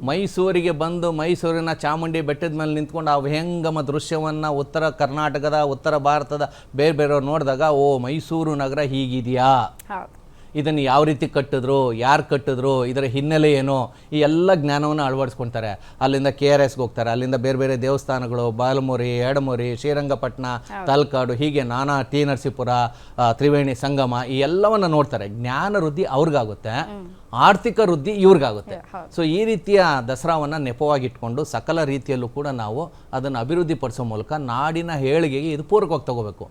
ಮೈಸೂರಿಗೆ ಬಂದು ಮೈಸೂರಿನ ಚಾಮುಂಡಿ ಬೆಟ್ಟದ ಮೇಲೆ ನಿಂತ್ಕೊಂಡು ಆ ವಿಹಂಗಮ ದೃಶ್ಯವನ್ನು ಉತ್ತರ ಕರ್ನಾಟಕದ ಉತ್ತರ ಭಾರತದ ಬೇರೆ ಬೇರೆಯವ್ರು ನೋಡಿದಾಗ ಓ ಮೈಸೂರು ನಗರ ಹೀಗಿದೆಯಾ, ಇದನ್ನು ಯಾವ ರೀತಿ ಕಟ್ಟಿದ್ರು, ಯಾರು ಕಟ್ಟಿದ್ರು, ಇದರ ಹಿನ್ನೆಲೆ ಏನು, ಈ ಎಲ್ಲ ಜ್ಞಾನವನ್ನು ಅಳವಡಿಸ್ಕೊಳ್ತಾರೆ. ಅಲ್ಲಿಂದ KRSಗೆ ಹೋಗ್ತಾರೆ, ಅಲ್ಲಿಂದ ಬೇರೆ ಬೇರೆ ದೇವಸ್ಥಾನಗಳು, ಬಾಲಮುರಿ, ಎಡಮುರಿ, ಶ್ರೀರಂಗಪಟ್ಟಣ, ತಲಕಾಡು, ಹೀಗೆ ನಾನಾ ಟಿ ನರಸೀಪುರ, ತ್ರಿವೇಣಿ ಸಂಗಮ, ಈ ಎಲ್ಲವನ್ನು ನೋಡ್ತಾರೆ. ಜ್ಞಾನ ವೃದ್ಧಿ ಅವ್ರಿಗಾಗುತ್ತೆ, ಆರ್ಥಿಕ ವೃದ್ಧಿ ಇವ್ರಿಗಾಗುತ್ತೆ. ಸೊ ಈ ರೀತಿಯ ದಸರಾವನ್ನು ನೆಪವಾಗಿಟ್ಕೊಂಡು ಸಕಲ ರೀತಿಯಲ್ಲೂ ಕೂಡ ನಾವು ಅದನ್ನು ಅಭಿವೃದ್ಧಿ ಪಡಿಸೋ ಮೂಲಕ ನಾಡಿನ ಏಳಿಗೆಗೆ ಇದು ಪೂರಕವಾಗಿ ತಗೋಬೇಕು.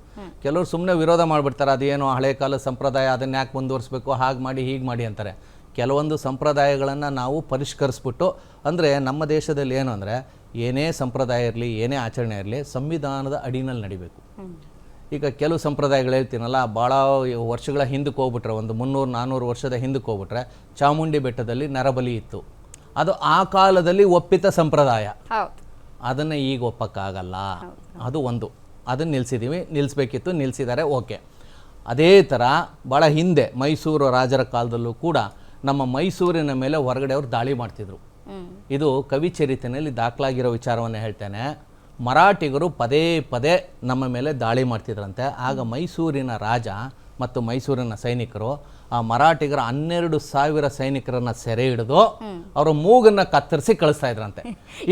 ಕೆಲವರು ಸುಮ್ಮನೆ ವಿರೋಧ ಮಾಡಿಬಿಡ್ತಾರೆ, ಅದೇನೋ ಹಳೆ ಕಾಲದ ಸಂಪ್ರದಾಯ, ಅದನ್ನು ಯಾಕೆ ಮುಂದುವರಿಸಬೇಕು, ಹಾಗೆ ಮಾಡಿ ಹೀಗೆ ಮಾಡಿ ಅಂತಾರೆ. ಕೆಲವೊಂದು ಸಂಪ್ರದಾಯಗಳನ್ನು ನಾವು ಪರಿಷ್ಕರಿಸ್ಬಿಟ್ಟು, ಅಂದರೆ ನಮ್ಮ ದೇಶದಲ್ಲಿ ಏನು ಅಂದರೆ ಏನೇ ಸಂಪ್ರದಾಯ ಇರಲಿ, ಏನೇ ಆಚರಣೆ ಇರಲಿ, ಸಂವಿಧಾನದ ಅಡಿನಲ್ಲಿ ನಡಿಬೇಕು. ಈಗ ಕೆಲವು ಸಂಪ್ರದಾಯಗಳು ಹೇಳ್ತೀನಲ್ಲ, ಭಾಳ ವರ್ಷಗಳ ಹಿಂದಕ್ಕೆ ಹೋಗ್ಬಿಟ್ರೆ, ಒಂದು 300-400 ವರ್ಷದ ಹಿಂದಕ್ಕೆ ಹೋಗ್ಬಿಟ್ರೆ ಚಾಮುಂಡಿ ಬೆಟ್ಟದಲ್ಲಿ ನರಬಲಿ ಇತ್ತು. ಅದು ಆ ಕಾಲದಲ್ಲಿ ಒಪ್ಪಿತ ಸಂಪ್ರದಾಯ, ಅದನ್ನು ಈಗ ಒಪ್ಪಕ್ಕಾಗಲ್ಲ. ಅದು ಒಂದು, ಅದನ್ನು ನಿಲ್ಲಿಸಬೇಕಿತ್ತು, ನಿಲ್ಲಿಸಿದ್ದಾರೆ, ಓಕೆ. ಅದೇ ಥರ ಭಾಳ ಹಿಂದೆ ಮೈಸೂರು ರಾಜರ ಕಾಲದಲ್ಲೂ ಕೂಡ ನಮ್ಮ ಮೈಸೂರಿನ ಮೇಲೆ ಹೊರಗಡೆ ಅವರು ದಾಳಿ ಮಾಡ್ತಿದ್ರು. ಇದು ಕವಿಚರಿತೆಯಲ್ಲಿ ದಾಖಲಾಗಿರೋ ವಿಚಾರವನ್ನು ಹೇಳ್ತೇನೆ. ಮರಾಠಿಗರು ಪದೇ ಪದೇ ನಮ್ಮ ಮೇಲೆ ದಾಳಿ ಮಾಡ್ತಿದ್ರಂತೆ. ಆಗ ಮೈಸೂರಿನ ರಾಜ ಮತ್ತು ಮೈಸೂರಿನ ಸೈನಿಕರು ಆ ಮರಾಠಿಗರ 12,000 ಸೈನಿಕರನ್ನ ಸೆರೆ ಹಿಡಿದು ಅವರ ಮೂಗನ್ನ ಕತ್ತರಿಸಿ ಕಳಿಸ್ತಾ ಇದ್ರಂತೆ.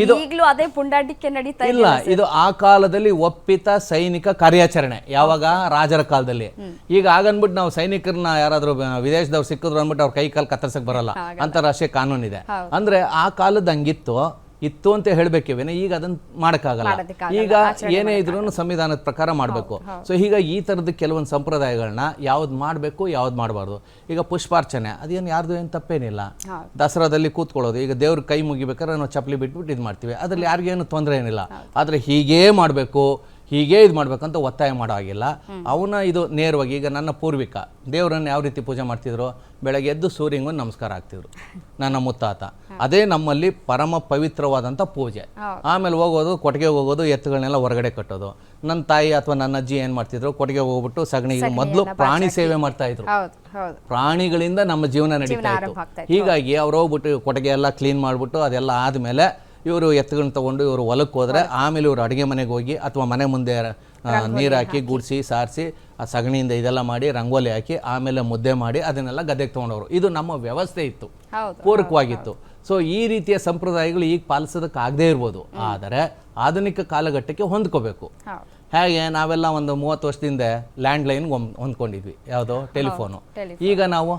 ಇದು ಅದೇ ಪುಂಡಾಟಿಕೆ ನಡೀತಾ ಇಲ್ಲ, ಇದು ಆ ಕಾಲದಲ್ಲಿ ಒಪ್ಪಿತ ಸೈನಿಕ ಕಾರ್ಯಾಚರಣೆ, ಯಾವಾಗ ರಾಜರ ಕಾಲದಲ್ಲಿ. ಈಗ ಆಗನ್ಬಿಟ್ಟು ನಾವು ಸೈನಿಕರನ್ನ ಯಾರಾದ್ರೂ ವಿದೇಶದವ್ರು ಸಿಕ್ಕಿದ್ರು ಅಂದ್ಬಿಟ್ಟು ಅವ್ರ ಕೈ ಕಾಲು ಕತ್ತರಿಸಕ್ ಬರಲ್ಲ, ಅಂತಾರಾಷ್ಟ್ರೀಯ ಕಾನೂನಿದೆ. ಅಂದ್ರೆ ಆ ಕಾಲದ ಹಂಗಿತ್ತು ಅಂತ ಹೇಳಬೇಕಿವೇನೆ, ಈಗ ಅದನ್ನ ಮಾಡೋಕ್ಕಾಗಲ್ಲ. ಈಗ ಏನೇ ಇದ್ರೂ ಸಂವಿಧಾನದ ಪ್ರಕಾರ ಮಾಡಬೇಕು. ಸೊ ಈಗ ಈ ಥರದ ಕೆಲವೊಂದು ಸಂಪ್ರದಾಯಗಳನ್ನ ಯಾವ್ದು ಮಾಡಬೇಕು, ಯಾವ್ದು ಮಾಡಬಾರ್ದು. ಈಗ ಪುಷ್ಪಾರ್ಚನೆ, ಅದೇನು ಯಾರ್ದು ಏನು ತಪ್ಪೇನಿಲ್ಲ. ದಸರಾದಲ್ಲಿ ಕೂತ್ಕೊಳ್ಳೋದು, ಈಗ ದೇವ್ರ ಕೈ ಮುಗಿಬೇಕಾದ್ರೆ ನಾವು ಚಪ್ಪಲಿ ಬಿಟ್ಬಿಟ್ಟು ಇದು ಮಾಡ್ತೀವಿ, ಅದ್ರಲ್ಲಿ ಯಾರಿಗೇನು ತೊಂದರೆ ಏನಿಲ್ಲ. ಆದರೆ ಹೀಗೇ ಮಾಡಬೇಕು, ಹೀಗೆ ಇದು ಮಾಡ್ಬೇಕಂತ ಒತ್ತಾಯ ಮಾಡೋ ಹಾಗಿಲ್ಲ. ಅವನ್ನ ಇದು ನೇರವಾಗಿ, ಈಗ ನನ್ನ ಪೂರ್ವಿಕ ದೇವರನ್ನು ಯಾವ ರೀತಿ ಪೂಜೆ ಮಾಡ್ತಿದ್ರು, ಬೆಳಗ್ಗೆ ಎದ್ದು ಸೂರ್ಯಂಗೂ ನಮಸ್ಕಾರ ಆಗ್ತಿದ್ರು ನನ್ನ ಮುತ್ತಾತ. ಅದೇ ನಮ್ಮಲ್ಲಿ ಪರಮ ಪವಿತ್ರವಾದಂಥ ಪೂಜೆ. ಆಮೇಲೆ ಹೋಗೋದು, ಕೊಟ್ಟಿಗೆ ಹೋಗೋದು, ಎತ್ತುಗಳನ್ನೆಲ್ಲ ಹೊರಗಡೆ ಕಟ್ಟೋದು. ನನ್ನ ತಾಯಿ ಅಥವಾ ನನ್ನ ಅಜ್ಜಿ ಏನು ಮಾಡ್ತಿದ್ರು, ಕೊಟ್ಟಿಗೆ ಹೋಗ್ಬಿಟ್ಟು ಸಗಣಿಗೆ ಮೊದಲು ಪ್ರಾಣಿ ಸೇವೆ ಮಾಡ್ತಾ ಇದ್ರು. ಪ್ರಾಣಿಗಳಿಂದ ನಮ್ಮ ಜೀವನ ನಡೀತಾ ಇತ್ತು. ಹೀಗಾಗಿ ಅವ್ರು ಹೋಗ್ಬಿಟ್ಟು ಕೊಟ್ಟಿಗೆ ಎಲ್ಲ ಕ್ಲೀನ್ ಮಾಡಿಬಿಟ್ಟು ಅದೆಲ್ಲ ಆದಮೇಲೆ ಇವರು ಎತ್ತುಗಳನ್ನ ತಗೊಂಡು ಇವರು ಹೊಲಕ್ಕೆ ಹೋದರೆ, ಆಮೇಲೆ ಇವರು ಅಡುಗೆ ಮನೆಗೆ ಹೋಗಿ ಅಥವಾ ಮನೆ ಮುಂದೆ ನೀರು ಹಾಕಿ ಗುಡಿಸಿ ಸಾರಿಸಿ ಆ ಸಗಣಿಯಿಂದ ಇದೆಲ್ಲ ಮಾಡಿ ರಂಗೋಲಿ ಹಾಕಿ ಆಮೇಲೆ ಮುದ್ದೆ ಮಾಡಿ ಅದನ್ನೆಲ್ಲ ಗದ್ದೆಗೆ ತೊಗೊಂಡವರು. ಇದು ನಮ್ಮ ವ್ಯವಸ್ಥೆ ಇತ್ತು, ಪೂರಕವಾಗಿತ್ತು. ಸೊ ಈ ರೀತಿಯ ಸಂಪ್ರದಾಯಗಳು ಈಗ ಪಾಲಿಸೋದಕ್ಕಾಗದೇ ಇರ್ಬೋದು, ಆದರೆ ಆಧುನಿಕ ಕಾಲಘಟ್ಟಕ್ಕೆ ಹೊಂದ್ಕೋಬೇಕು. ಹೇಗೆ ನಾವೆಲ್ಲ ಒಂದು 30 ವರ್ಷದಿಂದ ಲ್ಯಾಂಡ್ಲೈನ್ಗೆ ಹೊಂದ್ಕೊಂಡಿದ್ವಿ, ಯಾವುದೋ ಟೆಲಿಫೋನು. ಈಗ ನಾವು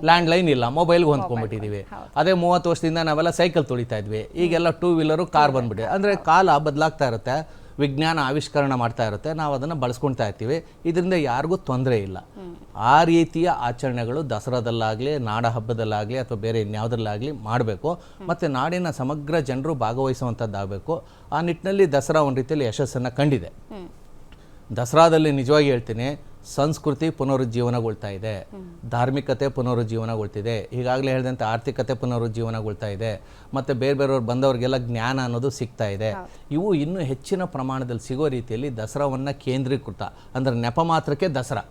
ಲ್ಯಾಂಡ್ಲೈನ್ ಇಲ್ಲ, ಮೊಬೈಲ್ಗೆ ಹೊಂದ್ಕೊಂಡ್ಬಿಟ್ಟಿದ್ದೀವಿ. ಅದೇ 30 ವರ್ಷದಿಂದ ನಾವೆಲ್ಲ ಸೈಕಲ್ ತುಳಿತಾ ಇದ್ವಿ, ಈಗೆಲ್ಲ 2 ವೀಲರು, ಕಾರ್ ಬಂದ್ಬಿಟ್ಟಿದೆ. ಅಂದರೆ ಕಾಲ ಬದಲಾಗ್ತಾ ಇರುತ್ತೆ, ವಿಜ್ಞಾನ ಆವಿಷ್ಕರಣ ಮಾಡ್ತಾ ಇರುತ್ತೆ, ನಾವು ಅದನ್ನು ಬಳಸ್ಕೊಳ್ತಾ ಇರ್ತೀವಿ. ಇದರಿಂದ ಯಾರಿಗೂ ತೊಂದರೆ ಇಲ್ಲ. ಆ ರೀತಿಯ ಆಚರಣೆಗಳು ದಸರಾದಲ್ಲಾಗಲಿ, ನಾಡ ಹಬ್ಬದಲ್ಲಾಗಲಿ ಅಥವಾ ಬೇರೆ ಇನ್ಯಾವುದರಲ್ಲಾಗಲಿ ಮಾಡಬೇಕು. ಮತ್ತು ನಾಡಿನ ಸಮಗ್ರ ಜನರು ಭಾಗವಹಿಸುವಂಥದ್ದಾಗಬೇಕು. ಆ ನಿಟ್ಟಿನಲ್ಲಿ ದಸರಾ ಒಂದು ರೀತಿಯಲ್ಲಿ ಯಶಸ್ಸನ್ನು ಕಂಡಿದೆ. ದಸರಾದಲ್ಲಿ ನಿಜವಾಗಿ ಹೇಳ್ತೀನಿ, ಸಂಸ್ಕೃತಿ ಪುನರುಜ್ಜೀವನಗೊಳ್ತಾ ಇದೆ, ಧಾರ್ಮಿಕತೆ ಪುನರುಜ್ಜೀವನಗೊಳ್ತಿದೆ, ಈಗಾಗಲೇ ಹೇಳಿದಂತೆ ಆರ್ಥಿಕತೆ ಪುನರುಜ್ಜೀವನಗೊಳ್ತಾ ಇದೆ, ಮತ್ತು ಬೇರೆ ಬೇರೆಯವ್ರು ಬಂದವರಿಗೆಲ್ಲ ಜ್ಞಾನ ಅನ್ನೋದು ಸಿಗ್ತಾ ಇದೆ. ಇವು ಇನ್ನೂ ಹೆಚ್ಚಿನ ಪ್ರಮಾಣದಲ್ಲಿ ಸಿಗೋ ರೀತಿಯಲ್ಲಿ ದಸರಾವನ್ನು ಕೇಂದ್ರೀಕೃತ, ಅಂದರೆ ನೆಪ ಮಾತ್ರಕ್ಕೆ ದಸರಾ,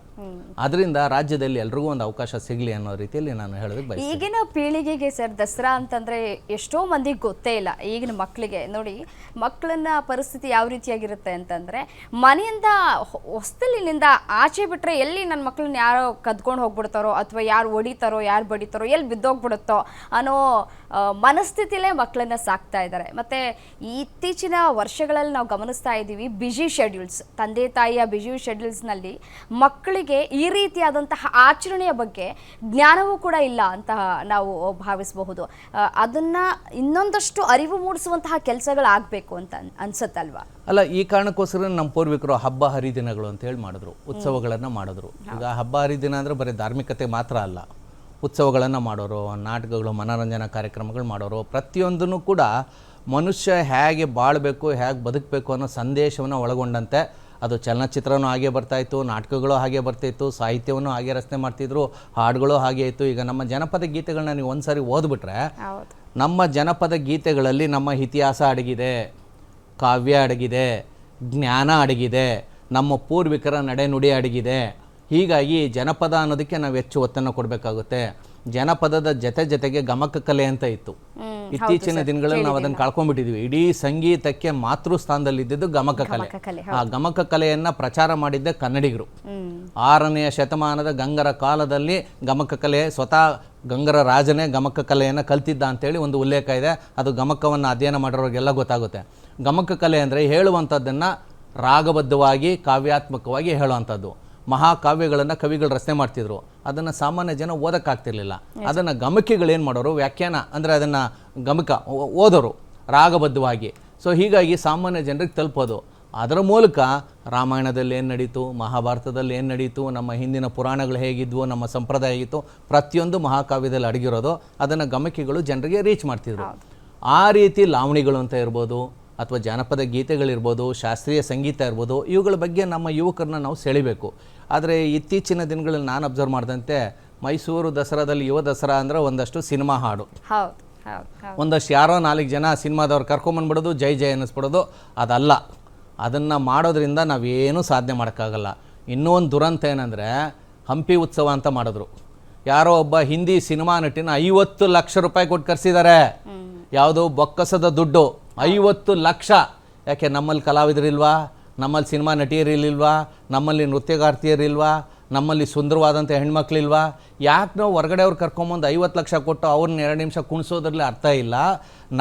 ಅದರಿಂದ ರಾಜ್ಯದಲ್ಲಿ ಎಲ್ರಿಗೂ ಒಂದು ಅವಕಾಶ ಸಿಗಲಿ ಅನ್ನೋ ರೀತಿಯಲ್ಲಿ ನಾನು ಹೇಳೋದಕ್ಕೆ ಬಯಸ್ತೀನಿ. ಈಗಿನ ಪೀಳಿಗೆಗೆ ಸರ್ ದಸರಾ ಅಂತಂದರೆ ಎಷ್ಟೋ ಮಂದಿಗೆ ಗೊತ್ತೇ ಇಲ್ಲ. ಈಗಿನ ಮಕ್ಕಳಿಗೆ ನೋಡಿ, ಮಕ್ಕಳನ್ನ ಪರಿಸ್ಥಿತಿ ಯಾವ ರೀತಿಯಾಗಿರುತ್ತೆ ಅಂತಂದರೆ, ಮನೆಯಿಂದ ಹೊಸ್ತಲಿನಿಂದ ಆಚೆ ಬಿಟ್ಟರೆ ಎಲ್ಲಿ ನನ್ನ ಮಕ್ಕಳನ್ನ ಯಾರೋ ಕದ್ಕೊಂಡು ಹೋಗ್ಬಿಡ್ತಾರೋ ಅಥವಾ ಯಾರು ಹೊಡಿತಾರೋ, ಯಾರು ಬಡಿತಾರೋ, ಎಲ್ಲಿ ಬಿದ್ದೋಗ್ಬಿಡುತ್ತೋ ಅನ್ನೋ ಮನಸ್ಥಿತಿಲೇ ಮಕ್ಕಳನ್ನ ಸಾಕ್ತಾ ಇದ್ದಾರೆ. ಮತ್ತು ಇತ್ತೀಚಿನ ವರ್ಷಗಳಲ್ಲಿ ನಾವು ಗಮನಿಸ್ತಾ ಇದ್ದೀವಿ, ಬಿಜಿ ಶೆಡ್ಯೂಲ್ಸ್, ತಂದೆ ತಾಯಿಯ ಬಿಜಿ ಶೆಡ್ಯೂಲ್ಸ್ನಲ್ಲಿ ಮಕ್ಕಳಿಗೆ ಈ ರೀತಿಯಾದಂತಹ ಆಚರಣೆಯ ಬಗ್ಗೆ ಜ್ಞಾನವೂ ಕೂಡ ಇಲ್ಲ ಅಂತ ನಾವು ಭಾವಿಸಬಹುದು. ಅದನ್ನು ಇನ್ನೊಂದಷ್ಟು ಅರಿವು ಮೂಡಿಸುವಂತಹ ಕೆಲಸಗಳಾಗಬೇಕು ಅಂತ ಅನ್ಸುತ್ತಲ್ವಾ? ಅಲ್ಲ, ಈ ಕಾರಣಕ್ಕೋಸ್ಕರ ನಮ್ಮ ಪೂರ್ವಿಕರು ಹಬ್ಬ ಹರಿದಿನಗಳು ಅಂತ ಹೇಳಿ ಮಾಡಿದ್ರು, ಉತ್ಸವಗಳನ್ನು ಮಾಡಿದ್ರು. ಈಗ ಹಬ್ಬ ಹರಿದಿನ ಅಂದರೆ ಬರೀ ಧಾರ್ಮಿಕತೆ ಮಾತ್ರ ಅಲ್ಲ, ಉತ್ಸವಗಳನ್ನು ಮಾಡೋರು, ನಾಟಕಗಳು, ಮನೋರಂಜನಾ ಕಾರ್ಯಕ್ರಮಗಳು ಮಾಡೋರು, ಪ್ರತಿಯೊಂದನ್ನು ಕೂಡ ಮನುಷ್ಯ ಹೇಗೆ ಬಾಳಬೇಕು, ಹೇಗೆ ಬದುಕಬೇಕು ಅನ್ನೋ ಸಂದೇಶವನ್ನು ಒಳಗೊಂಡಂತೆ ಅದು ಚಲನಚಿತ್ರನೂ ಹಾಗೆ ಬರ್ತಾಯಿತ್ತು, ನಾಟಕಗಳು ಹಾಗೆ ಬರ್ತಾಯಿತ್ತು, ಸಾಹಿತ್ಯವನ್ನು ಹಾಗೆ ರಚನೆ ಮಾಡ್ತಿದ್ರು, ಹಾಡುಗಳು ಹಾಗೆ ಇತ್ತು. ಈಗ ನಮ್ಮ ಜನಪದ ಗೀತೆಗಳನ್ನ ನೀವು ಒಂದ್ಸರಿ ಓದ್ಬಿಟ್ರೆ, ನಮ್ಮ ಜನಪದ ಗೀತೆಗಳಲ್ಲಿ ನಮ್ಮ ಇತಿಹಾಸ ಅಡಗಿದೆ, ಕಾವ್ಯ ಅಡಗಿದೆ, ಜ್ಞಾನ ಅಡಗಿದೆ, ನಮ್ಮ ಪೂರ್ವಿಕರ ನಡೆನುಡಿ ಅಡಗಿದೆ. ಹೀಗಾಗಿ ಜನಪದ ಅನ್ನೋದಕ್ಕೆ ನಾವು ಹೆಚ್ಚು ಒತ್ತನ್ನು ಕೊಡಬೇಕಾಗುತ್ತೆ. ಜನಪದದ ಜೊತೆಗೆ ಗಮಕ ಕಲೆ ಅಂತ ಇತ್ತು. ಇತ್ತೀಚಿನ ದಿನಗಳಲ್ಲಿ ನಾವು ಅದನ್ನು ಕಳ್ಕೊಂಡ್ಬಿಟ್ಟಿದ್ವಿ. ಇಡೀ ಸಂಗೀತಕ್ಕೆ ಮಾತೃ ಸ್ಥಾನದಲ್ಲಿದ್ದು ಗಮಕ ಕಲೆ. ಆ ಗಮಕ ಕಲೆಯನ್ನ ಪ್ರಚಾರ ಮಾಡಿದ್ದೆ ಕನ್ನಡಿಗರು. 6ನೇ ಶತಮಾನದ ಗಂಗರ ಕಾಲದಲ್ಲಿ ಗಮಕ ಕಲೆ, ಸ್ವತಃ ಗಂಗರ ರಾಜನೇ ಗಮಕ ಕಲೆಯನ್ನು ಕಲ್ತಿದ್ದ ಅಂತೇಳಿ ಒಂದು ಉಲ್ಲೇಖ ಇದೆ. ಅದು ಗಮಕವನ್ನು ಅಧ್ಯಯನ ಮಾಡಿರೋರಿಗೆಲ್ಲ ಗೊತ್ತಾಗುತ್ತೆ. ಗಮಕ ಕಲೆ ಅಂದರೆ ಹೇಳುವಂಥದ್ದನ್ನು ರಾಗಬದ್ಧವಾಗಿ ಕಾವ್ಯಾತ್ಮಕವಾಗಿ ಹೇಳುವಂಥದ್ದು. ಮಹಾಕಾವ್ಯಗಳನ್ನು ಕವಿಗಳು ರಚನೆ ಮಾಡ್ತಿದ್ರು, ಅದನ್ನು ಸಾಮಾನ್ಯ ಜನ ಓದೋಕ್ಕಾಗ್ತಿರ್ಲಿಲ್ಲ. ಅದನ್ನು ಗಮಕಿಗಳೇನು ಮಾಡೋರು, ವ್ಯಾಖ್ಯಾನ ಅಂದರೆ ಅದನ್ನು ಗಮಕ ಓದೋರು ರಾಗಬದ್ಧವಾಗಿ. ಸೊ ಹೀಗಾಗಿ ಸಾಮಾನ್ಯ ಜನರಿಗೆ ತಲುಪೋದು. ಅದರ ಮೂಲಕ ರಾಮಾಯಣದಲ್ಲಿ ಏನು ನಡೀತು, ಮಹಾಭಾರತದಲ್ಲಿ ಏನು ನಡೀತು, ನಮ್ಮ ಹಿಂದಿನ ಪುರಾಣಗಳು ಹೇಗಿದ್ವು, ನಮ್ಮ ಸಂಪ್ರದಾಯ ಹೇಗಿತ್ತು, ಪ್ರತಿಯೊಂದು ಮಹಾಕಾವ್ಯದಲ್ಲಿ ಅಡಗಿರೋದು ಅದನ್ನು ಗಮಕಿಗಳು ಜನರಿಗೆ ರೀಚ್ ಮಾಡ್ತಿದ್ರು. ಆ ರೀತಿ ಲಾವಣಿಗಳು ಅಂತ ಇರ್ಬೋದು, ಅಥವಾ ಜಾನಪದ ಗೀತೆಗಳಿರ್ಬೋದು, ಶಾಸ್ತ್ರೀಯ ಸಂಗೀತ ಇರ್ಬೋದು, ಇವುಗಳ ಬಗ್ಗೆ ನಮ್ಮ ಯುವಕರನ್ನ ನಾವು ಸೆಳಿಬೇಕು. ಆದರೆ ಇತ್ತೀಚಿನ ದಿನಗಳಲ್ಲಿ ನಾನು ಅಬ್ಸರ್ವ್ ಮಾಡಿದಂತೆ ಮೈಸೂರು ದಸರಾದಲ್ಲಿ ಯುವ ದಸರಾ ಅಂದರೆ ಒಂದಷ್ಟು ಸಿನಿಮಾ ಹಾಡು, ಒಂದಷ್ಟು ಯಾರೋ 4 ಜನ ಸಿನಿಮಾದವ್ರು ಕರ್ಕೊಂಬಂದ್ಬಿಡೋದು, ಜೈ ಜೈ ಅನ್ನಿಸ್ಬಿಡೋದು. ಅದಲ್ಲ, ಅದನ್ನು ಮಾಡೋದ್ರಿಂದ ನಾವೇನೂ ಸಾಧನೆ ಮಾಡೋಕ್ಕಾಗಲ್ಲ. ಇನ್ನೂ ಒಂದು ದುರಂತ ಏನಂದರೆ, ಹಂಪಿ ಉತ್ಸವ ಅಂತ ಮಾಡಿದ್ರು. ಯಾರೋ ಒಬ್ಬ ಹಿಂದಿ ಸಿನಿಮಾ ನಟಿನ 50 ಲಕ್ಷ ರೂಪಾಯಿ ಕೊಟ್ಟು ಕರೆಸಿದ್ದಾರೆ. ಯಾವುದು ಬೊಕ್ಕಸದ ದುಡ್ಡು, 50 ಲಕ್ಷ. ಯಾಕೆ ನಮ್ಮಲ್ಲಿ ಕಲಾವಿದರಿಲ್ವಾ, ನಮ್ಮಲ್ಲಿ ಸಿನಿಮಾ ನಟಿಯರಿಲ್ವಾ, ನಮ್ಮಲ್ಲಿ ನೃತ್ಯಗಾರ್ತಿಯರಿಲ್ವಾ, ನಮ್ಮಲ್ಲಿ ಸುಂದರವಾದಂಥ ಹೆಣ್ಮಕ್ಳಿಲ್ವಾ? ಯಾಕೆ ನಾವು ಹೊರಗಡೆ ಅವ್ರು ಕರ್ಕೊಂಬಂದು 50 ಲಕ್ಷ ಕೊಟ್ಟು ಅವ್ರನ್ನ 2 ನಿಮಿಷ ಕುಣಿಸೋದ್ರಲ್ಲಿ ಅರ್ಥ ಇಲ್ಲ.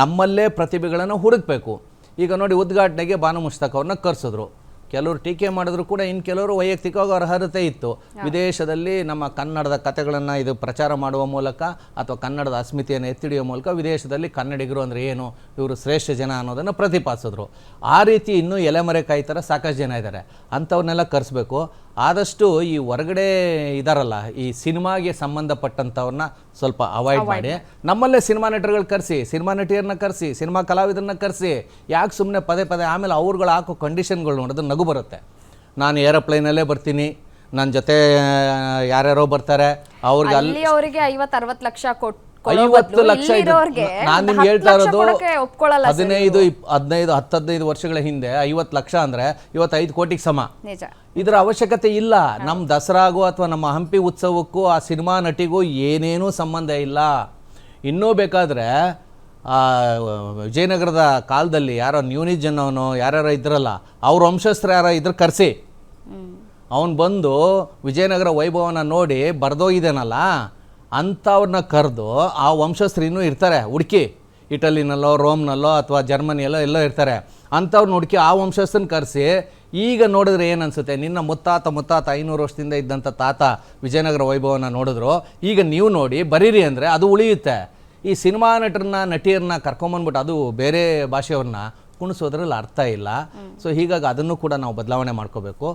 ನಮ್ಮಲ್ಲೇ ಪ್ರತಿಭೆಗಳನ್ನು ಹುಡುಕಬೇಕು. ಈಗ ನೋಡಿ, ಉದ್ಘಾಟನೆಗೆ ಬಾನು ಮುಷ್ತಾಕ್ ಅವ್ರನ್ನ ಕರೆಸಿದ್ರು. ಕೆಲವರು ಟೀಕೆ ಮಾಡಿದ್ರು ಕೂಡ, ಇನ್ನು ಕೆಲವರು ವೈಯಕ್ತಿಕವಾಗಿ ಅವರ ಅರ್ಹತೆ ಇತ್ತು. ವಿದೇಶದಲ್ಲಿ ನಮ್ಮ ಕನ್ನಡದ ಕಥೆಗಳನ್ನು ಇದು ಪ್ರಚಾರ ಮಾಡುವ ಮೂಲಕ ಅಥವಾ ಕನ್ನಡದ ಅಸ್ಮಿತೆಯನ್ನು ಎತ್ತಿಡಿಯುವ ಮೂಲಕ ವಿದೇಶದಲ್ಲಿ ಕನ್ನಡಿಗರು ಅಂದರೆ ಏನು, ಇವರು ಶ್ರೇಷ್ಠ ಜನ ಅನ್ನೋದನ್ನು ಪ್ರತಿಪಾದಿಸಿದ್ರು. ಆ ರೀತಿ ಇನ್ನೂ ಎಲೆಮರೆಕಾಯಿ ಥರ ಸಾಕಷ್ಟು ಜನ ಇದ್ದಾರೆ. ಅಂಥವ್ರನ್ನೆಲ್ಲ ಕರೆಸ್ಬೇಕು. ಆದಷ್ಟು ಈ ಹೊರಗಡೆ ಇದಾರಲ್ಲ, ಈ ಸಿನಿಮಾಗೆ ಸಂಬಂಧಪಟ್ಟಂಥವ್ರನ್ನ ಸ್ವಲ್ಪ ಅವಾಯ್ಡ್ ಮಾಡಿ, ನಮ್ಮಲ್ಲೇ ಸಿನಿಮಾ ನಟರುಗಳು ಕರೆಸಿ, ಸಿನಿಮಾ ನಟಿಯರನ್ನ ಕರೆಸಿ, ಸಿನಿಮಾ ಕಲಾವಿದರನ್ನ ಕರೆಸಿ. ಯಾಕೆ ಸುಮ್ಮನೆ ಪದೇ ಆಮೇಲೆ ಅವ್ರುಗಳು ಹಾಕೋ ಕಂಡೀಷನ್ಗಳು ನೋಡಿದ್ರೆ ನಗು ಬರುತ್ತೆ. ನಾನು ಏರೋಪ್ಲೇನಲ್ಲೇ ಬರ್ತೀನಿ, ನನ್ನ ಜೊತೆ ಯಾರ್ಯಾರೋ ಬರ್ತಾರೆ, ಅವ್ರಿಗೆ ಅಲ್ಲಿ ಅವರಿಗೆ 50-60 ಲಕ್ಷ ಕೊಟ್ಟು 50 ಲಕ್ಷ. ನಾನು ನಿಮ್ಗೆ ಹೇಳ್ತಾ ಇರೋದು 15 ವರ್ಷಗಳ ಹಿಂದೆ 50 ಲಕ್ಷ ಅಂದರೆ ಇವತ್ತು 5 ಕೋಟಿಗೆ ಸಮ. ಇದರ ಅವಶ್ಯಕತೆ ಇಲ್ಲ. ನಮ್ಮ ದಸರಾಗೂ ಅಥವಾ ನಮ್ಮ ಹಂಪಿ ಉತ್ಸವಕ್ಕೂ ಆ ಸಿನಿಮಾ ನಟಿಗೂ ಏನೇನೂ ಸಂಬಂಧ ಇಲ್ಲ. ಇನ್ನೂ ಬೇಕಾದರೆ ವಿಜಯನಗರದ ಕಾಲದಲ್ಲಿ ಯಾರೋ ನ್ಯೂನಿಜ್ ಅನ್ನೋನು ಯಾರ್ಯಾರೋ ಇದ್ರಲ್ಲ, ಅವ್ರ ವಂಶಸ್ಥರು ಯಾರೋ ಇದ್ರ ಕರೆಸಿ, ಅವನು ಬಂದು ವಿಜಯನಗರ ವೈಭವನ ನೋಡಿ ಬರ್ದೋಗಿದ್ದೇನಲ್ಲ ಅಂಥವ್ರನ್ನ ಕರೆದು, ಆ ವಂಶಸ್ಥರು ಇನ್ನೂ ಇರ್ತಾರೆ ಹುಡುಕಿ, ಇಟಲಿನಲ್ಲೋ ರೋಮ್ನಲ್ಲೋ ಅಥವಾ ಜರ್ಮನಿಯಲ್ಲೋ ಎಲ್ಲೋ ಇರ್ತಾರೆ, ಅಂಥವ್ರನ್ನ ಹುಡುಕಿ ಆ ವಂಶಸ್ಥರನ್ನ ಕರೆಸಿ. ಈಗ ನೋಡಿದ್ರೆ ಏನು ಅನಿಸುತ್ತೆ, ನಿನ್ನ ಮುತ್ತಾತ 500 ವರ್ಷದಿಂದ ಇದ್ದಂಥ ತಾತ ವಿಜಯನಗರ ವೈಭವನ ನೋಡಿದ್ರು, ಈಗ ನೀವು ನೋಡಿ ಬರೀರಿ ಅಂದರೆ ಅದು ಉಳಿಯುತ್ತೆ. ಈ ಸಿನಿಮಾ ನಟಿಯರನ್ನ ಕರ್ಕೊಂಬಂದ್ಬಿಟ್ಟು ಅದು ಬೇರೆ ಭಾಷೆಯವ್ರನ್ನ ಕುಣಿಸೋದ್ರಲ್ಲಿ ಅರ್ಥ ಇಲ್ಲ. ಸೊ ಹೀಗಾಗಿ ಅದನ್ನು ಕೂಡ ನಾವು ಬದಲಾವಣೆ ಮಾಡ್ಕೋಬೇಕು.